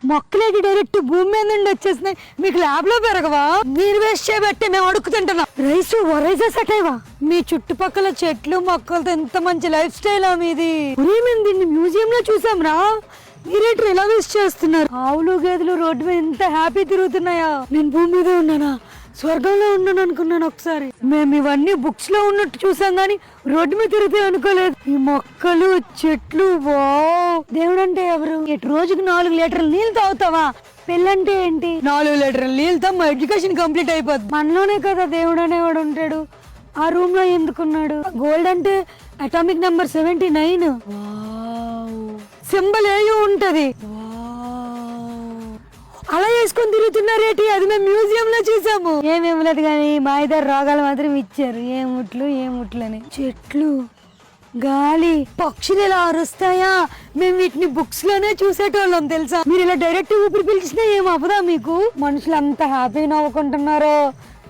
మొక్కలేకి direct భూమి మీద నుండి వచ్చేసినాయి. మీకు ల్యాబ్ లో పెరగవా? మీరు వేస్ట్ చేయబట్టి మేము అడుగుతుంటున్నాం. రైస్ సటైవా? మీ చుట్టుపక్కల చెట్లు మొక్కలతో ఎంత మంచి లైఫ్ స్టైల్ మీది. మేము దీన్ని మ్యూజియం లో చూసాం రా. మీరేంటి ఎలా వేస్ట్ చేస్తున్నారు? ఆవులు గేదెలు రోడ్డు మీద ఎంత హ్యాపీ తిరుగుతున్నాయా? నేను భూమి మీద ఉన్నానా, స్వర్గంలో ఉన్నాను అనుకున్నాను ఒకసారి. మేము ఇవన్నీ బుక్స్ లో ఉన్నట్టు చూసాం గానీ రోడ్డు మీద తిరుగుతాయి అనుకోలేదు. ఈ మొక్కలు చెట్లు వావ్. దేవుడు అంటే ఎవరు? రోజుకు 4 లీటర్ల నీళ్ళు తాగుతావా? పెళ్ళంటే ఏంటి? 4 లీటర్ల నీళ్ళతో మా ఎడ్యుకేషన్ కంప్లీట్ అయిపోద్ది. మనలోనే కదా దేవుడు అనేవాడు ఉంటాడు. ఆ రూమ్ లో ఎందుకున్నాడు? గోల్డ్ అంటే అటామిక్ నెంబర్ 79. సింబల్ ఏ ఉంటది. అలా వేసుకొని తిరుగుతున్నారేటి? అది మేము మ్యూజియం లో చూసాము. ఏమేమలేదు కానీ మా ఇద్దరు రోగాలు మాత్రం ఇచ్చారు. ఏ ముట్లు అని. చెట్లు, గాలి, పక్షులు ఇలా అరుస్తాయా? మేము వీటిని బుక్స్ లోనే చూసేటోళ్ళం తెలుసా. మీరు ఇలా డైరెక్ట్ ఊపిరి పిలిచినా ఏం అవ్వదా మీకు? మనుషులు అంత హ్యాపీ నవ్వుకుంటున్నారో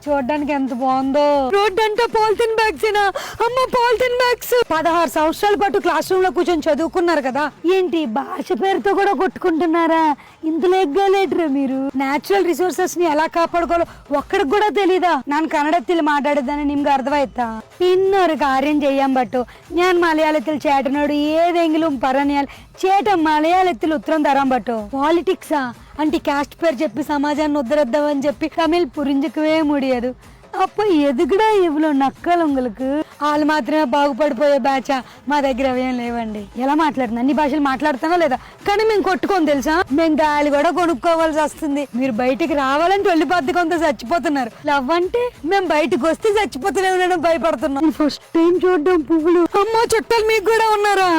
చూడడానికి ఎంత బాగుందో. రోడ్ అంటే పాలిథిన్ బ్యాగ్స్ ఏనా? అమ్మ పాలిథిన్ బ్యాగ్స్. 16 సంవత్సరాల పాటు క్లాస్ రూమ్ లో కూర్చొని చదువుకున్నారు కదా, ఏంటి భాష పేరుతో కూడా కొట్టుకుంటున్నారా? ఇంతలో ఎగ్గాలేట్రా మీరు? ನ್ಯಾಚುರಲ್ ರಿಸೋರ್ಸಸ್ ని ఎలా కాపాడుకోవాలో ఒక్కడికి కూడా తెలీదా? ನಾನು ಕನ್ನಡത്തിൽ ಮಾತಾಡಿದ್ದಾನೆ ನಿಮ್ಗೆ ಅರ್ಥವಾಯ್ತಾ? ಇನ್ನೊരു കാര്യം ചെയ്യാൻ പറ്റോ? ഞാൻ മലയാളത്തിൽ ചേട്ടനോട് ഏതെങ്കിലും പറഞ്ഞാൽ ചേട്ടൻ മലയാളത്തിൽ ഉത്തരം തരാൻ പറ്റോ? పాలిటిక్సా అంటే క్యాస్ట్ పేరు చెప్పి సమాజాన్ని ఉద్ధరిద్దామని చెప్పి తమిళ్ పురింజకవే ముడియదు. అప్ప ఎదుగుడా ఇవ్వలో నక్కలు உங்களுக்கு. వాళ్ళు మాత్రమే బాగుపడిపోయే బ్యాచా? మా దగ్గర అవేం లేవండి. ఎలా మాట్లాడుతున్నా? అన్ని భాషలు మాట్లాడుతానో లేదా? కానీ మేము కొట్టుకోని తెలుసా. మేము గాలి కూడా కొనుక్కోవాల్సి వస్తుంది. మీరు బయటికి రావాలంటే వెళ్ళిపోద్ది, కొంత చచ్చిపోతున్నారు. లవ్ అంటే మేము బయటకు వస్తే చచ్చిపోతూనే ఉండడం భయపడుతున్నాం. ఫస్ట్ టైం చూడడం పువ్వులు. అమ్మో చుట్టాలు మీకు కూడా ఉన్నారా?